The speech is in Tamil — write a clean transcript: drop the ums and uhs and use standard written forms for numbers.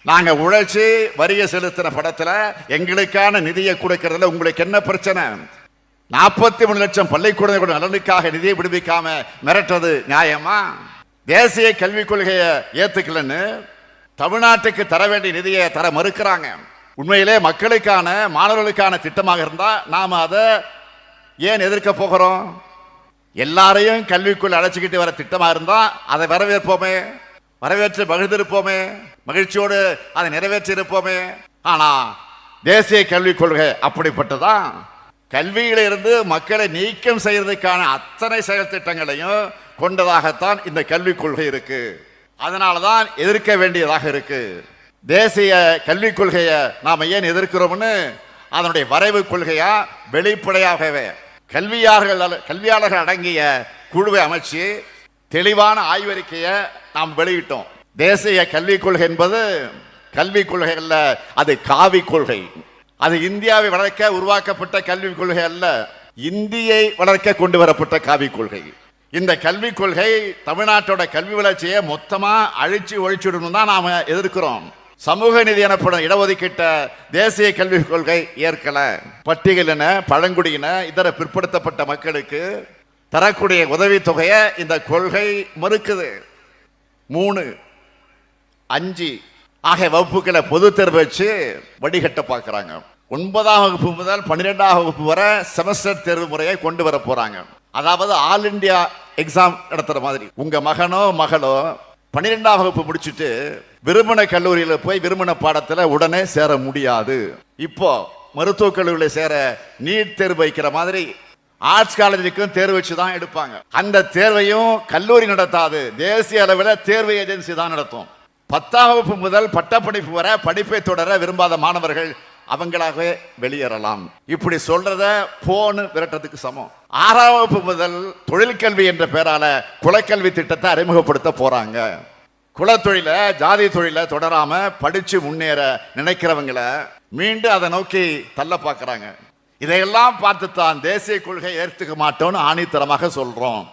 நாங்க உழைச்சி வரிய செலுத்தின படத்துல எங்களுக்கான நிதியை கொடுக்கறதுல உங்களுக்கு என்ன பிரச்சனை? 43 லட்சம் பள்ளிக்கூடங்களோட நலனுக்காக நிதியை விடுவிக்காம மிரட்டுறது நியாயமா? தேசிய கல்விக் கொள்கையை ஏத்துக்கலன்னு தமிழ்நாட்டுக்கு தர வேண்டிய நிதியை தர மறுக்கிறாங்க. உண்மையிலே மக்களுக்கான மாணவர்களுக்கான திட்டமாக இருந்தா நாம அதை ஏன் எதிர்க்க போகிறோம்? எல்லாரையும் கல்விக்குள் அழைச்சிக்கிட்டு வர திட்டமா இருந்தா அதை வரவேற்போமே, வரவேற்று மகிழ்ந்திருப்போமே, மகிழ்ச்சியோடு அதை நிறைவேற்றி இருப்போமே. ஆனா தேசிய கல்விக் கொள்கை அப்படிப்பட்டதான். கல்வியிலிருந்து மக்களை நீக்கம் செய்யறதுக்கான அத்தனை செயல் திட்டங்களையும் கொண்டதாகத்தான் இந்த கல்விக் கொள்கை இருக்கு. அதனாலதான் எதிர்க்க வேண்டியதாக இருக்கு. தேசிய கல்விக் கொள்கையை நாம ஏன் எதிர்க்கிறோம்னு அதனுடைய வரைவு கொள்கையா வெளிப்படையாகவே கல்வியாளர்கள் அடங்கிய குழுவை அமைச்சு தெளிவான ஆய்வறிக்கையை நாம் வெளியிட்டோம். தேசிய கல்விக் கொள்கை என்பது கல்விக் கொள்கை அல்ல, அது காவி கொள்கை. அது இந்தியாவை வளர்க்க உருவாக்கப்பட்ட கல்விக் கொள்கை அல்ல, இந்தியை வளர்க்க கொண்டு வரப்பட்ட காவிக் கொள்கை. இந்த கல்விக் கொள்கை தமிழ்நாட்டோட கல்வி வளர்ச்சியை மொத்தமா அழிச்சு ஒழிச்சுடணும் தான் நாம எதிர்க்கிறோம். சமூக நீதி எனப்படும் இடஒதுக்கீட்ட தேசிய கல்விக் கொள்கை ஏற்கல. பட்டியலின, பழங்குடியின, இதர பிற்படுத்தப்பட்ட மக்களுக்கு தரக்கூடிய உதவித்தொகையை இந்த கொள்கை மறுக்குது. 3, 5 ஆகிய வகுப்புகளை பொது தேர்வு வச்சு வடிகட்ட பார்க்கிறாங்க. 9ஆம் வகுப்பு முதல் 12ஆம் வகுப்பு வரை செமஸ்டர் தேர்வு முறையை கொண்டு வர போறாங்க. அதாவது ஆல் இண்டியா எக்ஸாம் நடத்துற மாதிரி. உங்க மகனோ மகளோ 12ஆம் வகுப்பு முடிச்சுட்டு விரும்பின கல்லூரியில போய் விரும்பின பாடத்துல உடனே சேர முடியாது. இப்போ மருத்துவக் கல்லூரியில சேர நீட் தேர்வு வைக்கிற மாதிரி ஆர்ட்ஸ் காலேஜுக்கும் தேர்வு வச்சுதான் எடுப்பாங்க. அந்த தேர்வையும் கல்லூரி நடத்தாது, தேசிய அளவில் தேர்வு ஏஜென்சி தான் நடத்தும். 10ஆம் வகுப்பு முதல் பட்டப்படிப்பு வரை படிப்பை தொடர விரும்பாத மாணவர்கள் அவங்களாகவே வெளியேறலாம். இப்படி சொல்றத போன்னு விரட்டத்துக்கு சமம். 6ஆம் வகுப்பு முதல் தொழிற்கல்வி என்ற பெயரால குலக்கல்வி திட்டத்தை அறிமுகப்படுத்த போறாங்க. குலத்தொழில, ஜாதி தொழில தொடராம படிச்சு முன்னேற நினைக்கிறவங்களை மீண்டும் அதை நோக்கி தள்ள பார்க்கறாங்க. இதையெல்லாம் பார்த்துத்தான் தேசிய கொள்கை ஏற்றுக்க மாட்டோம்னு ஆணித்தரமாக சொல்றோம்.